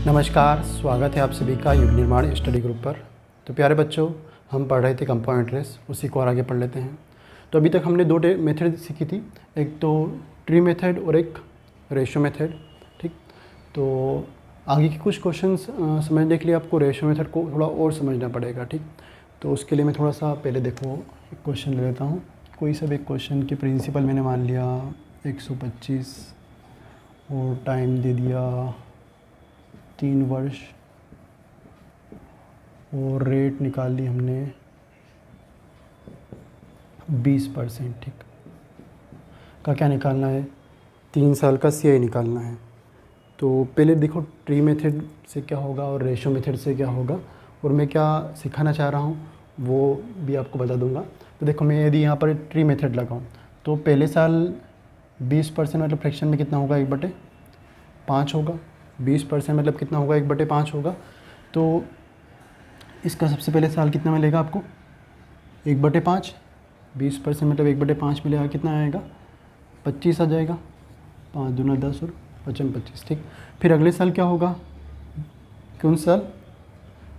नमस्कार, स्वागत है आप सभी का युग निर्माण स्टडी ग्रुप पर। तो प्यारे बच्चों, हम पढ़ रहे थे कंपाउंड इंटरेस्ट, उसी को और आगे पढ़ लेते हैं। तो अभी तक हमने दो मेथड सीखी थी, एक तो ट्री मेथड और एक रेशो मेथड। ठीक, तो आगे के कुछ क्वेश्चंस समझने के लिए आपको रेशो मेथड को थोड़ा और समझना पड़ेगा। ठीक, तो उसके लिए मैं थोड़ा सा पहले देखो एक क्वेश्चन ले लेता हूँ। कोई सब एक क्वेश्चन की प्रिंसिपल मैंने मान लिया 125 और टाइम दे दिया 3 वर्ष और रेट निकाल ली हमने 20%। ठीक, का क्या निकालना है? 3 साल का CI निकालना है। तो पहले देखो ट्री मेथड से क्या होगा और रेशो मेथड से क्या होगा, और मैं क्या सिखाना चाह रहा हूँ वो भी आपको बता दूंगा। तो देखो, मैं यदि यहाँ पर ट्री मेथड लगाऊँ तो पहले साल 20% मतलब फ्रैक्शन में कितना होगा? 1/5 होगा। 20% मतलब कितना होगा? 1/5 होगा। तो इसका सबसे पहले साल कितना मिलेगा आपको? 1/5। 20% मतलब 1/5 मिलेगा, कितना आएगा? 25 आ जाएगा। 5 दूना 10 और 5 25। ठीक, फिर अगले साल क्या होगा? कौन साल?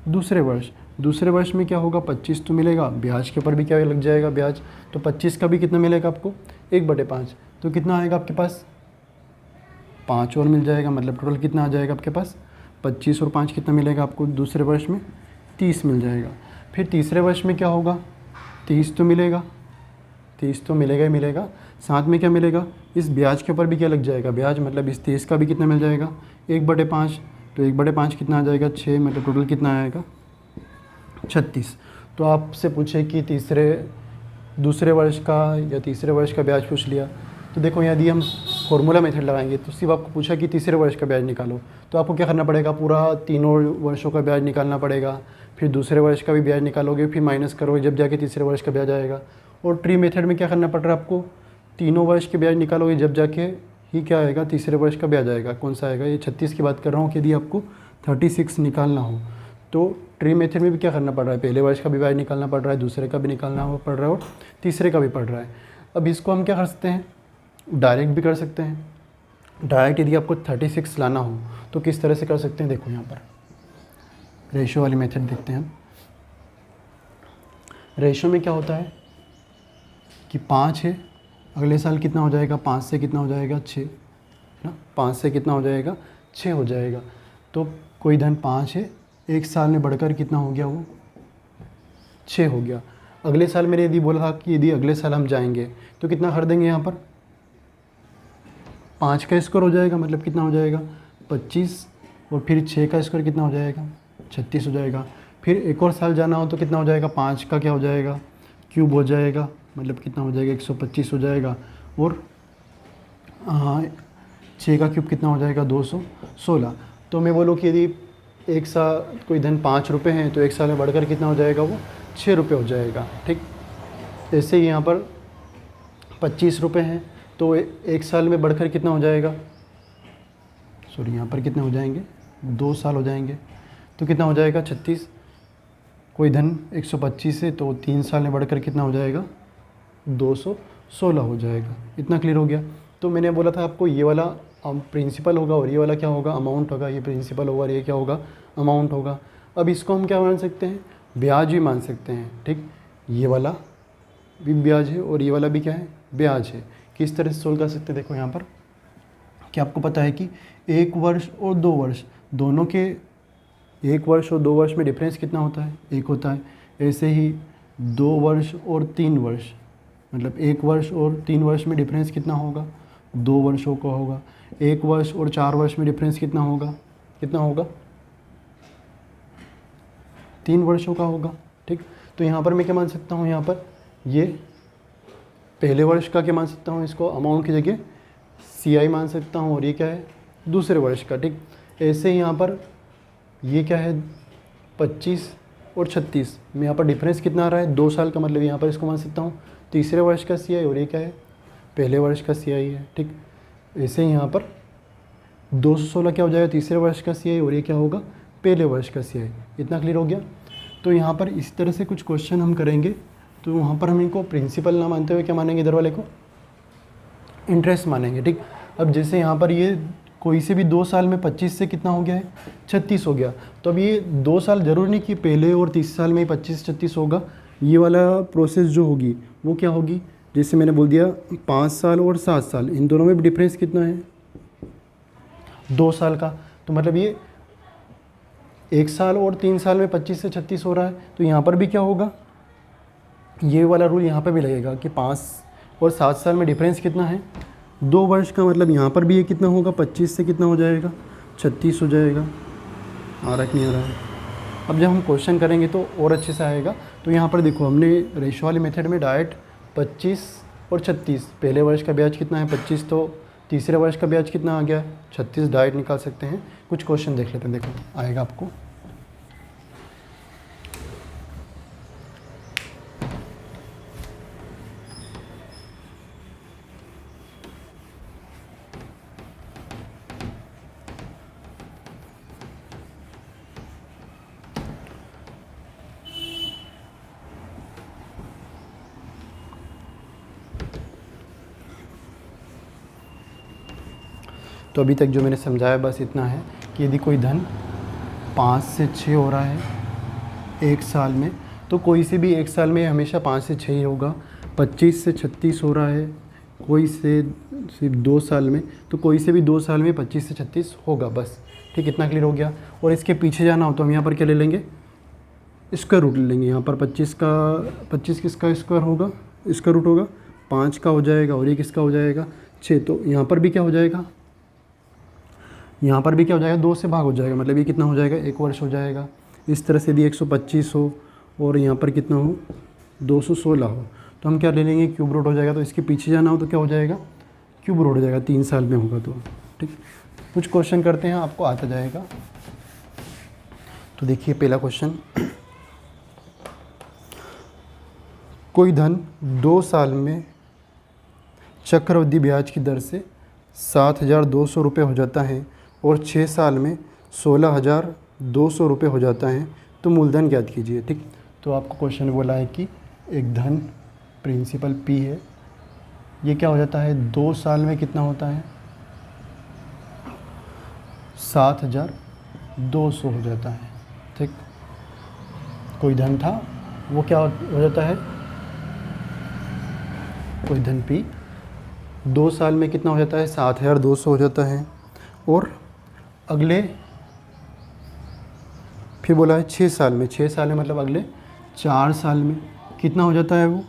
दूसरे वर्ष। दूसरे वर्ष में क्या होगा? 25 तो मिलेगा, ब्याज के ऊपर भी क्या लग जाएगा? ब्याज। तो 25 का भी कितना मिलेगा आपको? 1/5। तो कितना आएगा आपके पास? 5 और मिल जाएगा, मतलब टोटल कितना आ जाएगा आपके पास? 25 और 5 कितना मिलेगा आपको दूसरे वर्ष में? 30 मिल जाएगा। फिर तीसरे वर्ष में क्या होगा? 30 तो मिलेगा, 30 तो मिलेगा ही मिलेगा। साथ में क्या मिलेगा? इस ब्याज के ऊपर भी क्या लग जाएगा? ब्याज, मतलब इस 30 का भी कितना मिल जाएगा? 1/5। तो 1/5 कितना आ जाएगा? 6, मतलब टोटल कितना आएगा? 36। तो आपसे पूछे कि दूसरे वर्ष का या तीसरे वर्ष का ब्याज पूछ लिया, तो देखो यदि हम फॉर्मूला मेथड लगाएंगे तो सिर्फ आपको पूछा कि तीसरे वर्ष का ब्याज निकालो, तो आपको क्या करना पड़ेगा? पूरा तीनों वर्षों का ब्याज निकालना पड़ेगा। फिर दूसरे वर्ष का भी ब्याज निकालोगे, फिर माइनस करोगे, जब जाके तीसरे वर्ष का ब्याज आएगा। और ट्री मेथड में क्या करना पड़ रहा है आपको? तीनों वर्ष के ब्याज निकालोगे, जब जाके ही क्या आएगा? तीसरे वर्ष का ब्याज आएगा। कौन सा आएगा? ये 36 की बात कर रहा हूँ कि यदि आपको 36 निकालना हो तो ट्री मेथड में भी क्या करना पड़ रहा है? पहले वर्ष का भी ब्याज निकालना पड़ रहा है, दूसरे का भी निकालना पड़ रहा है और तीसरे का भी पड़ रहा है। अब इसको हम क्या कर सकते हैं? डायरेक्ट भी कर सकते हैं। डायरेक्ट यदि आपको 36 लाना हो तो किस तरह से कर सकते हैं? देखो यहाँ पर रेशो वाली मेथड देखते हैं हम। रेशो में क्या होता है कि 5 है, अगले साल कितना हो जाएगा? 5 से कितना हो जाएगा? 6 है ना। 5 से कितना हो जाएगा? 6 हो जाएगा। तो कोई धन 5 है, एक साल में बढ़कर कितना हो गया? वो 6 हो गया। अगले साल मैंने यदि बोला था कि यदि अगले साल हम जाएंगे तो कितना कर देंगे? यहाँ पर 5 का स्क्वायर हो जाएगा, मतलब कितना हो जाएगा? 25। और फिर 6 का स्क्वायर कितना हो जाएगा? 36 हो जाएगा। फिर एक और साल जाना हो तो कितना हो जाएगा? 5 का क्या हो जाएगा? क्यूब हो जाएगा, मतलब कितना हो जाएगा? 125 हो जाएगा। और 6 का क्यूब कितना हो जाएगा? 216। तो मैं बोलूँ कि यदि एक साल कोई धन 5 रुपये हैं तो एक साल में बढ़कर कितना हो जाएगा? वो 6 रुपये हो जाएगा। ठीक, ऐसे ही यहाँ पर 25 रुपये हैं तो एक साल में बढ़कर कितना हो जाएगा? सॉरी, यहाँ पर कितने हो जाएंगे? 2 साल हो जाएंगे। तो कितना हो जाएगा? 36। कोई धन 125 है तो 3 साल में बढ़कर कितना हो जाएगा? 216 हो जाएगा। इतना क्लियर हो गया। तो मैंने बोला था आपको ये वाला प्रिंसिपल होगा और ये वाला क्या होगा? अमाउंट होगा। ये प्रिंसिपल होगा और ये क्या होगा? अमाउंट होगा। अब इसको हम क्या मान सकते हैं? ब्याज भी मान सकते हैं। ठीक, ये वाला भी ब्याज है और ये वाला भी क्या है? ब्याज है। किस तरह से सोल्व कर सकते हैं? देखो यहाँ पर क्या आपको पता है कि 1 वर्ष और 2 वर्ष दोनों के 1 वर्ष और 2 वर्ष में डिफरेंस कितना होता है? 1 होता है। ऐसे ही 2 वर्ष और 3 वर्ष, मतलब 1 वर्ष और 3 वर्ष में डिफरेंस कितना होगा? 2 वर्षों का होगा। 1 वर्ष और 4 वर्ष में डिफरेंस कितना होगा? कितना होगा? 3 वर्षों का होगा। ठीक, तो यहाँ पर मैं क्या मान सकता हूँ? यहाँ पर ये पहले वर्ष का क्या मान सकता हूँ? इसको अमाउंट की जगह CI मान सकता हूँ और ये क्या है? दूसरे वर्ष का। ठीक, ऐसे ही यहाँ पर ये क्या है? 25 और 36 में यहाँ पर डिफरेंस कितना आ रहा है? 2 साल का, मतलब यहाँ पर इसको मान सकता हूँ तीसरे वर्ष का CI और ये क्या है? पहले वर्ष का CI है। ठीक, ऐसे ही यहाँ पर 216 क्या हो जाएगा? तीसरे वर्ष का CI और ये क्या होगा? पहले वर्ष का CI। इतना क्लियर हो गया। तो यहाँ पर इस तरह से कुछ क्वेश्चन हम करेंगे, तो वहाँ पर हम इनको प्रिंसिपल ना मानते हुए क्या मानेंगे? इधर वाले को इंटरेस्ट मानेंगे। ठीक, अब जैसे यहाँ पर ये कोई से भी 2 साल में 25 से कितना हो गया है, 36 हो गया। तो अब ये 2 साल ज़रूरी नहीं कि पहले और तीसरे साल में ही 25-36 होगा। ये वाला प्रोसेस जो होगी वो क्या होगी, जैसे मैंने बोल दिया 5 साल और 7 साल, इन दोनों में भी डिफरेंस कितना है, 2 साल का। तो मतलब ये 1 साल और 3 साल में 25 से 36 हो रहा है। तो यहाँ पर भी क्या होगा, ये वाला रूल यहाँ पर भी लगेगा कि 5 और 7 साल में डिफरेंस कितना है, 2 वर्ष का। मतलब यहाँ पर भी ये कितना होगा, 25 से कितना हो जाएगा, 36 हो जाएगा। आ रहा है कि नहीं आ रहा है। अब जब हम क्वेश्चन करेंगे तो और अच्छे से आएगा। तो यहाँ पर देखो, हमने रेशो वाले मेथड में डायरेक्ट 25 और 36, पहले वर्ष का ब्याज कितना है 25, तो तीसरे वर्ष का ब्याज कितना आ गया 36, डायरेक्ट निकाल सकते हैं। कुछ क्वेश्चन देख लेते हैं, देखो आएगा आपको। तो अभी तक जो मैंने समझाया बस इतना है कि यदि कोई धन 5 से 6 हो रहा है 1 साल में, तो कोई से भी 1 साल में हमेशा 5 से 6 ही होगा। 25 से 36 हो रहा है कोई से सिर्फ 2 साल में, तो कोई से भी 2 साल में 25 से 36 होगा। बस ठीक, इतना क्लियर हो गया। और इसके पीछे जाना हो तो हम यहाँ पर क्या ले लेंगे, स्क्वायर रूट ले लेंगे। यहाँ पर 25 किसका स्क्वायर होगा, स्क्वायर रूट होगा 5 का हो जाएगा, और ये किसका हो जाएगा 6। तो यहाँ पर भी क्या हो जाएगा, यहाँ पर भी क्या हो जाएगा, 2 से भाग हो जाएगा। मतलब ये कितना हो जाएगा, 1 वर्ष हो जाएगा। इस तरह से यदि 125 हो और यहाँ पर कितना हो 216 हो, तो हम क्या ले लेंगे, क्यूब रूट हो जाएगा। तो इसके पीछे जाना हो तो क्या हो जाएगा, क्यूब रूट हो जाएगा, 3 साल में होगा तो। ठीक, कुछ क्वेश्चन करते हैं, आपको आता जाएगा। तो देखिए पहला क्वेश्चन, कोई धन 2 साल में चक्रवृद्धि ब्याज की दर से 7,200 रुपये हो जाता है और 6 साल में 16,200 रुपये हो जाता है, तो मूलधन ज्ञात कीजिए। ठीक, तो आपको क्वेश्चन बोला है कि एक धन प्रिंसिपल P है, ये क्या हो जाता है 2 साल में कितना होता है 7,200 हो जाता है। ठीक, कोई धन था वो क्या हो जाता है, कोई धन P 2 साल में कितना हो जाता है 7,200 हो जाता है, और अगले फिर बोला है 6 साल में, 6 साल में मतलब अगले 4 साल में कितना हो जाता है वो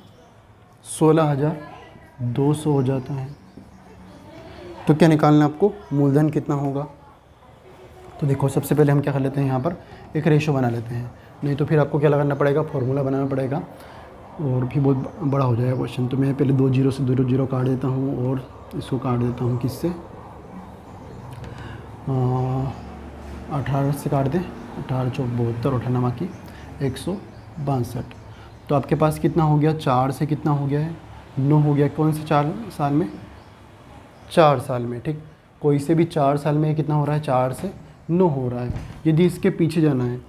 16,200 हो जाता है। तो क्या निकालना है आपको, मूलधन कितना होगा। तो देखो सबसे पहले हम क्या कर लेते हैं, यहाँ पर एक रेशो बना लेते हैं, नहीं तो फिर आपको क्या लगाना पड़ेगा, फॉर्मूला बनाना पड़ेगा और भी बहुत बड़ा हो जाएगा क्वेश्चन। तो मैं पहले 2 जीरो से 2 जीरो काट देता हूँ और इसको काट देता हूँ किससे, 18 से काट दें, 18 चौक 72, 18 की 162। तो आपके पास कितना हो गया, 4 से कितना हो गया है 9 हो गया। कौन से 4 साल में, 4 साल में। ठीक, कोई से भी 4 साल में कितना हो रहा है, 4 से 9 हो रहा है। यदि इसके पीछे जाना है,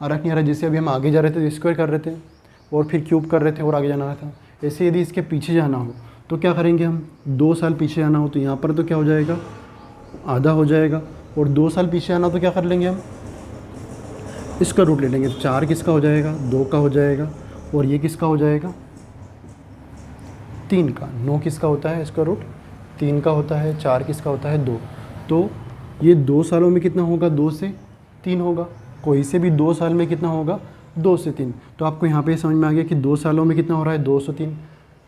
आ रहा नहीं आ रहा, जैसे अभी हम आगे जा रहे थे तो स्क्वायर कर रहे थे और फिर क्यूब कर रहे थे और आगे जाना था, ऐसे यदि इसके पीछे जाना हो तो क्या करेंगे हम, 2 साल पीछे जाना हो तो यहाँ पर तो क्या हो जाएगा, आधा हो जाएगा, और 2 साल पीछे आना तो क्या कर लेंगे हम, इसका रूट ले लेंगे। तो 4 किसका हो जाएगा, 2 का हो जाएगा, और ये किसका हो जाएगा 3 का। 9 किसका होता है, इसका रूट 3 का होता है, 4 किसका होता है 2। तो ये 2 सालों में कितना होगा, 2 से 3 होगा। कोई से भी 2 साल में कितना होगा, 2 से 3। तो आपको यहाँ पे समझ में आ गया कि 2 सालों में कितना हो रहा है, 2 से 3।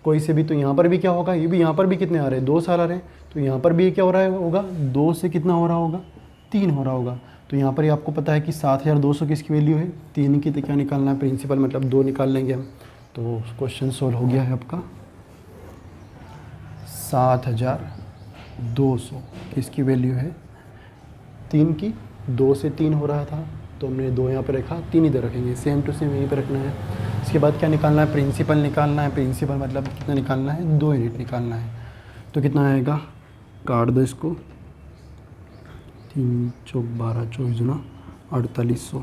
कोई से भी, तो यहाँ पर भी क्या होगा, ये भी यहाँ पर भी कितने आ रहे हैं, 2 साल आ रहे हैं, तो यहाँ पर भी ये क्या हो रहा है होगा, 2 से कितना हो रहा होगा, 3 हो रहा होगा। तो यहाँ पर ही आपको पता है कि 7,200 किसकी वैल्यू है, 3 की। तो क्या निकालना है, प्रिंसिपल मतलब 2 निकाल लेंगे हम। तो क्वेश्चन सोल्व हो गया है आपका। 7,200 किसकी वैल्यू है, 3 की। 2 से 3 हो रहा था तो हमने 2 यहाँ पर रखा, 3 इधर रखेंगे, सेम टू सेम यहीं पर रखना है। इसके बाद क्या निकालना है, प्रिंसिपल निकालना है। प्रिंसिपल मतलब कितना निकालना है, 2 यूनिट निकालना है। तो कितना आएगा, काट दो इसको, 3 चौक 12, 24 गुना 4800,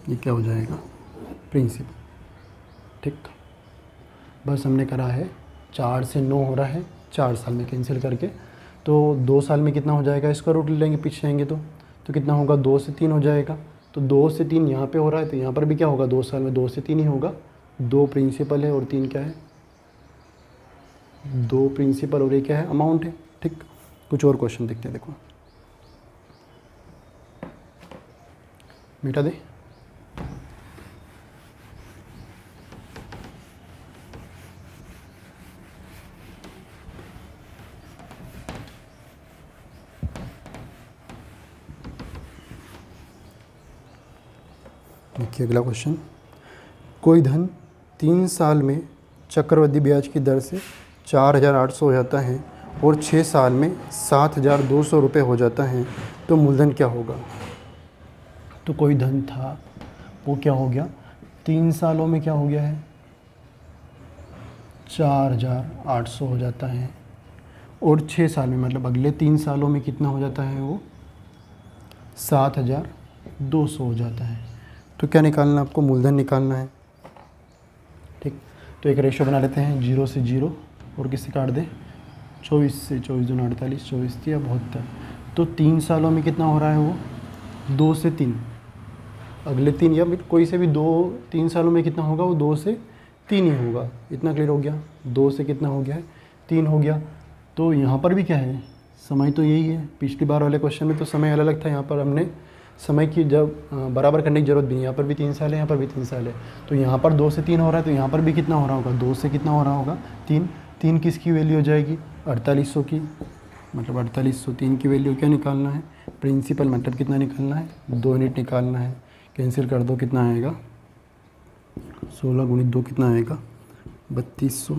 ये क्या हो जाएगा प्रिंसिपल। ठीक, बस हमने करा है 4 से 9 हो रहा है 4 साल में कैंसिल करके। तो 2 साल में कितना हो जाएगा, इसका रूट ले लेंगे पीछे जाएंगे तो कितना होगा, 2 से 3 हो जाएगा। तो 2 से 3 यहाँ पे हो रहा है, तो यहाँ पर भी क्या होगा, 2 साल में 2 से 3 ही होगा। 2 प्रिंसिपल है और 3 क्या है, 2 प्रिंसिपल और ये क्या है, अमाउंट है। ठीक, कुछ और क्वेश्चन देखते हैं। देखो मिटा दे। देखिए अगला क्वेश्चन, कोई धन 3 साल में चक्रवृद्धि ब्याज की दर से 4,800 हो जाता है और 6 साल में 7,200 रुपये हो जाता है, तो मूलधन क्या होगा। तो कोई धन था वो क्या हो गया, 3 सालों में क्या हो गया है, 4,800 हो जाता है और 6 साल में मतलब अगले 3 सालों में कितना हो जाता है, वो 7,200 हो जाता है। तो क्या निकालना, आपको मूलधन निकालना है। ठीक, तो एक रेशो बना लेते हैं, 0 से 0 और किससे काट दे, 24 से, 24 दूनी 48, 24 3 72। तो 3 सालों में कितना हो रहा है, वो 2 से 3, अगले 3 या कोई से भी 2-3 सालों में कितना होगा, वो 2 से 3 ही होगा। इतना क्लियर हो गया, 2 से कितना हो गया है, 3 हो गया। तो यहाँ पर भी क्या है, समय तो यही है। पिछली बार वाले क्वेश्चन में तो समय अलग अलग था, यहाँ पर हमने समय की जब बराबर करने की जरूरत भी नहीं, यहाँ पर भी 3 साल है, यहाँ पर भी 3 साल है। तो यहाँ पर 2 से 3 हो रहा है, तो यहाँ पर भी कितना हो रहा होगा, 2 से कितना हो रहा होगा, 3 किसकी वैल्यू हो जाएगी, 4800 की, मतलब 4800, 3 की वैल्यू क्या निकालना है, प्रिंसिपल मतलब कितना निकालना है, 2 यूनिट निकालना है। कैंसिल कर दो, कितना आएगा, 16 गुणित 2 कितना आएगा, 3200।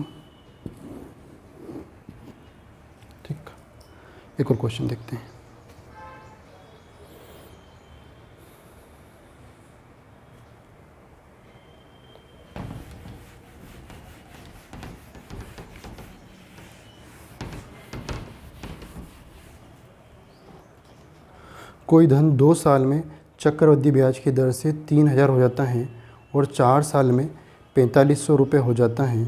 ठीक, एक और क्वेश्चन देखते हैं। कोई धन 2 साल में चक्रवृद्धि ब्याज की दर से 3,000 हो जाता है और 4 साल में 4,500 रुपये हो जाता है,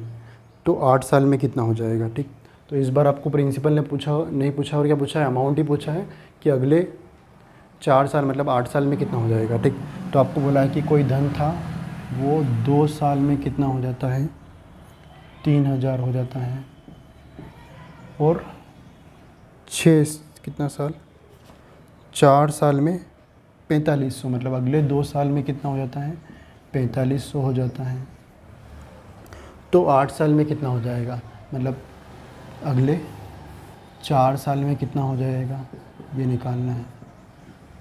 तो 8 साल में कितना हो जाएगा। ठीक, तो इस बार आपको प्रिंसिपल ने पूछा नहीं पूछा और क्या पूछा है, अमाउंट ही पूछा है कि अगले 4 साल मतलब 8 साल में कितना हो जाएगा। ठीक, तो आपको बोला है कि कोई धन था वो 2 साल में कितना हो जाता है, 3,000 हो जाता है और 6 कितना साल, 4 साल में 4,500, मतलब अगले 2 साल में कितना हो जाता है, 4,500 हो जाता है। तो 8 साल में कितना हो जाएगा, मतलब अगले 4 साल में कितना हो जाएगा, ये निकालना है।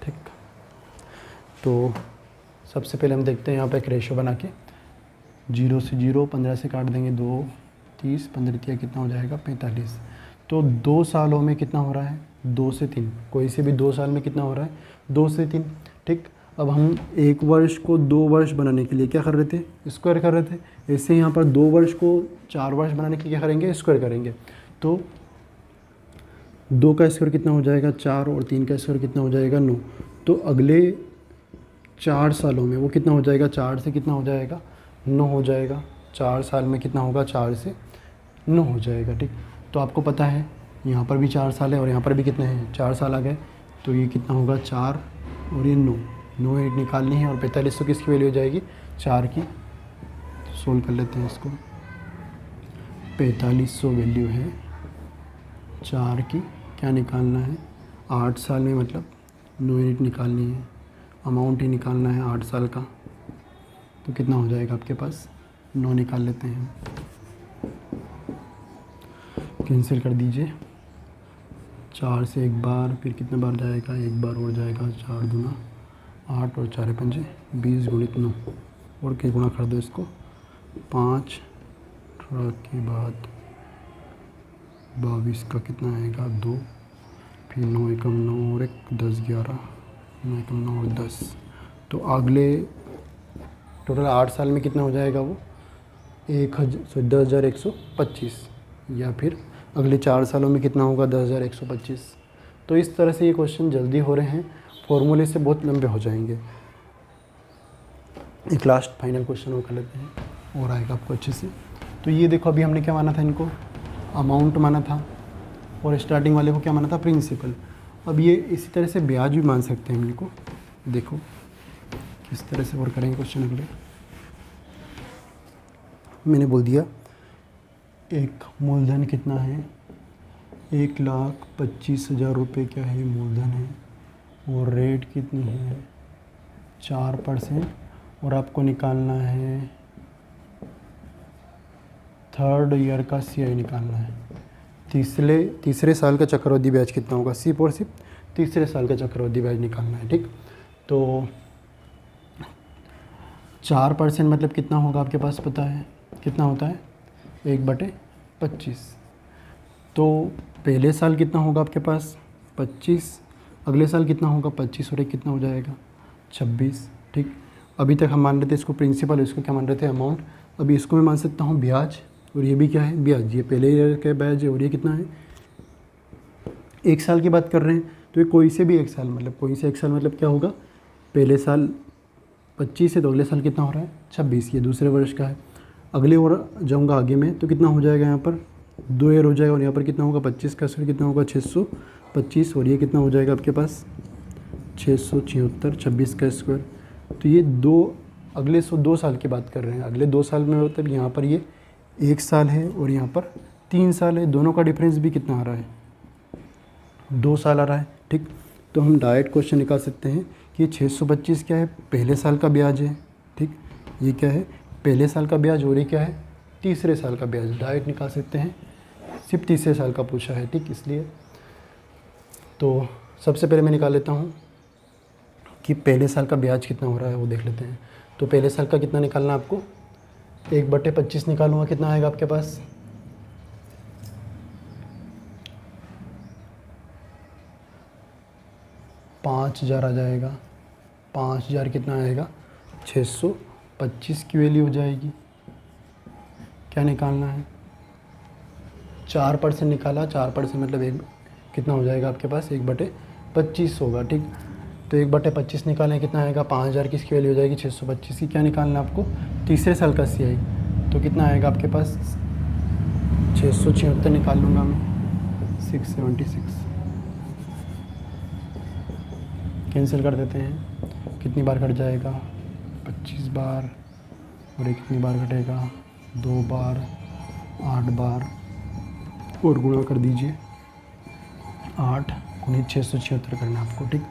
ठीक, तो सबसे पहले हम देखते हैं यहाँ पे एक रेशो बना के, 0 से 0, 15 से काट देंगे 2, 30, 15 कितना हो जाएगा, 45। तो 2 सालों में कितना हो रहा है, 2 से 3, कोई से भी 2 साल में कितना हो रहा है, 2 से 3। ठीक, अब हम 1 वर्ष को 2 वर्ष बनाने के लिए क्या कर रहे थे, स्क्वायर कर रहे थे। ऐसे यहाँ पर 2 वर्ष को 4 वर्ष बनाने के लिए क्या करेंगे, स्क्वायर करेंगे। तो 2 का स्क्वायर कितना हो जाएगा, 4, और 3 का स्क्वायर कितना हो जाएगा, 9। तो अगले 4 सालों में वो कितना हो जाएगा, 4 से कितना हो जाएगा, 9 हो जाएगा। 4 साल में कितना होगा, 4 से 9 हो जाएगा। ठीक, तो आपको पता है यहाँ पर भी 4 साल है और यहाँ पर भी कितने हैं, 4 साल आ गए। तो ये कितना होगा, 4 और ये 9 यूनिट निकालनी है और 4500 किसकी वैल्यू हो जाएगी, 4 की। सोल्व कर लेते हैं इसको, 4500 वैल्यू है 4 की। क्या निकालना है, 8 साल में मतलब 9 यूनिट निकालनी है, अमाउंट ही निकालना है 8 साल का। तो कितना हो जाएगा आपके पास, 9 निकाल लेते हैं, कैंसिल कर दीजिए। 4 से एक बार, फिर कितने बार जाएगा, एक बार और जाएगा, 4 दूना 8 और 4 पंजे 20 गुणित 9 और क्या गुणा कर दो इसको, 5 के बाद 22 का कितना आएगा, 2, फिर 9 एकम 9 और 1 10 11, 9 एकम 9 और 10। तो अगले टोटल 8 साल में कितना हो जाएगा वो, 10,125, या फिर अगले 4 सालों में कितना होगा, 10,125। तो इस तरह से ये क्वेश्चन जल्दी हो रहे हैं, फॉर्मूले से बहुत लंबे हो जाएंगे। एक लास्ट फाइनल क्वेश्चन वो कर लेते हैं और आएगा आपको अच्छे से। तो ये देखो, अभी हमने क्या माना था, इनको अमाउंट माना था, और स्टार्टिंग वाले को क्या माना था, प्रिंसिपल। अब ये इसी तरह से ब्याज भी मान सकते हैं हम इनको। देखो किस तरह से और करेंगे क्वेश्चन अगले। मैंने बोल दिया एक मूलधन कितना है, 1,25,000 रुपये क्या है मूलधन है, और रेट कितनी है 4%, और आपको निकालना है थर्ड ईयर का CI निकालना है। तीसरे साल का चक्रवृद्धि ब्याज कितना होगा, सिर्फ और सिर्फ तीसरे साल का चक्रवृद्धि ब्याज निकालना है। ठीक, तो 4% मतलब कितना होगा आपके पास पता है, कितना होता है 1/25। तो पहले साल कितना होगा आपके पास 25, अगले साल कितना होगा 25, और एक कितना हो जाएगा 26। ठीक, अभी तक हम मान रहे थे इसको प्रिंसिपल, इसको क्या मान रहे थे अमाउंट। अभी इसको मैं मान सकता हूँ ब्याज, और ये भी क्या है ब्याज, ये पहले ईयर का ब्याज है, और ये कितना है 1 साल की बात कर रहे हैं। तो ये कोई से भी 1 साल, मतलब कोई से 1 साल मतलब क्या होगा, पहले साल 25 है तो अगले साल कितना हो रहा है 26, ये दूसरे वर्ष का है। अगले और जाऊँगा आगे में तो कितना हो जाएगा, यहाँ पर 2 ईयर हो जाएगा, और यहाँ पर कितना होगा 25 का स्क्वायर कितना होगा 625, और ये कितना हो जाएगा आपके पास 676, 26 का स्क्वायर। तो ये अगले 2 साल की बात कर रहे हैं। अगले 2 साल में मतलब यहाँ पर ये 1 साल है और यहाँ पर 3 साल है, दोनों का डिफरेंस भी कितना आ रहा है 2 साल आ रहा है। ठीक, तो हम डायरेक्ट क्वेश्चन निकाल सकते हैं कि 625 क्या है, पहले साल का ब्याज है। ठीक, ये क्या है पहले साल का ब्याज, और ये क्या है तीसरे साल का ब्याज। डायरेक्ट निकाल सकते हैं, सिर्फ तीसरे साल का पूछा है। ठीक, इसलिए तो सबसे पहले मैं निकाल लेता हूँ कि पहले साल का ब्याज कितना हो रहा है, वो देख लेते हैं। तो पहले साल का कितना निकालना है आपको, 1/25 निकालूंगा, कितना आएगा आपके पास 5,000 आ जाएगा। 5,000 कितना आएगा 625 की वैल्यू हो जाएगी। क्या निकालना है 4% निकाला, 4% मतलब एक कितना हो जाएगा आपके पास 1/25 होगा। ठीक, तो 1/25 निकालें कितना आएगा 5,000 की, इसकी वैल्यू हो जाएगी 625 की। क्या निकालना है आपको तीसरे साल का CI, तो कितना आएगा आपके पास 676 निकाल लूँगा मैं, 676 कैंसिल कर देते हैं। कितनी बार कट जाएगा 25 बार, और ये कितनी बार कटेगा 2 बार, 8 बार, और गुणा कर दीजिए 8 × 676 करना है आपको। ठीक,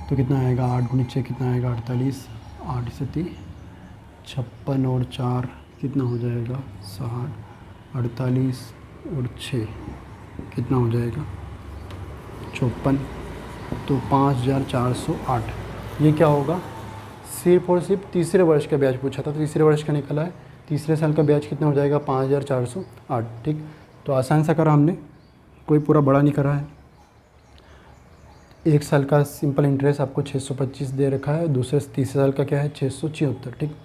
तो कितना आएगा 8 × 6 कितना आएगा 48, 8 से 56, और 4 कितना हो जाएगा 60, 48 और 6 कितना हो जाएगा 54, तो 5,408। ये क्या होगा, सिर्फ और सिर्फ तीसरे वर्ष का ब्याज पूछा था, तो तीसरे वर्ष का निकला है। तीसरे साल का ब्याज कितना हो जाएगा 5,408। ठीक, तो आसान सा करा हमने, कोई पूरा बड़ा नहीं करा है। 1 साल का सिंपल इंटरेस्ट आपको 625 दे रखा है, तीसरे साल का क्या है 676। ठीक,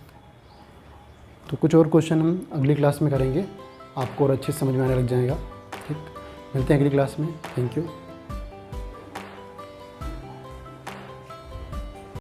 तो कुछ और क्वेश्चन हम अगली क्लास में करेंगे, आपको और अच्छे से समझ में आने लग जाएगा। ठीक, मिलते हैं अगली क्लास में। Thank you.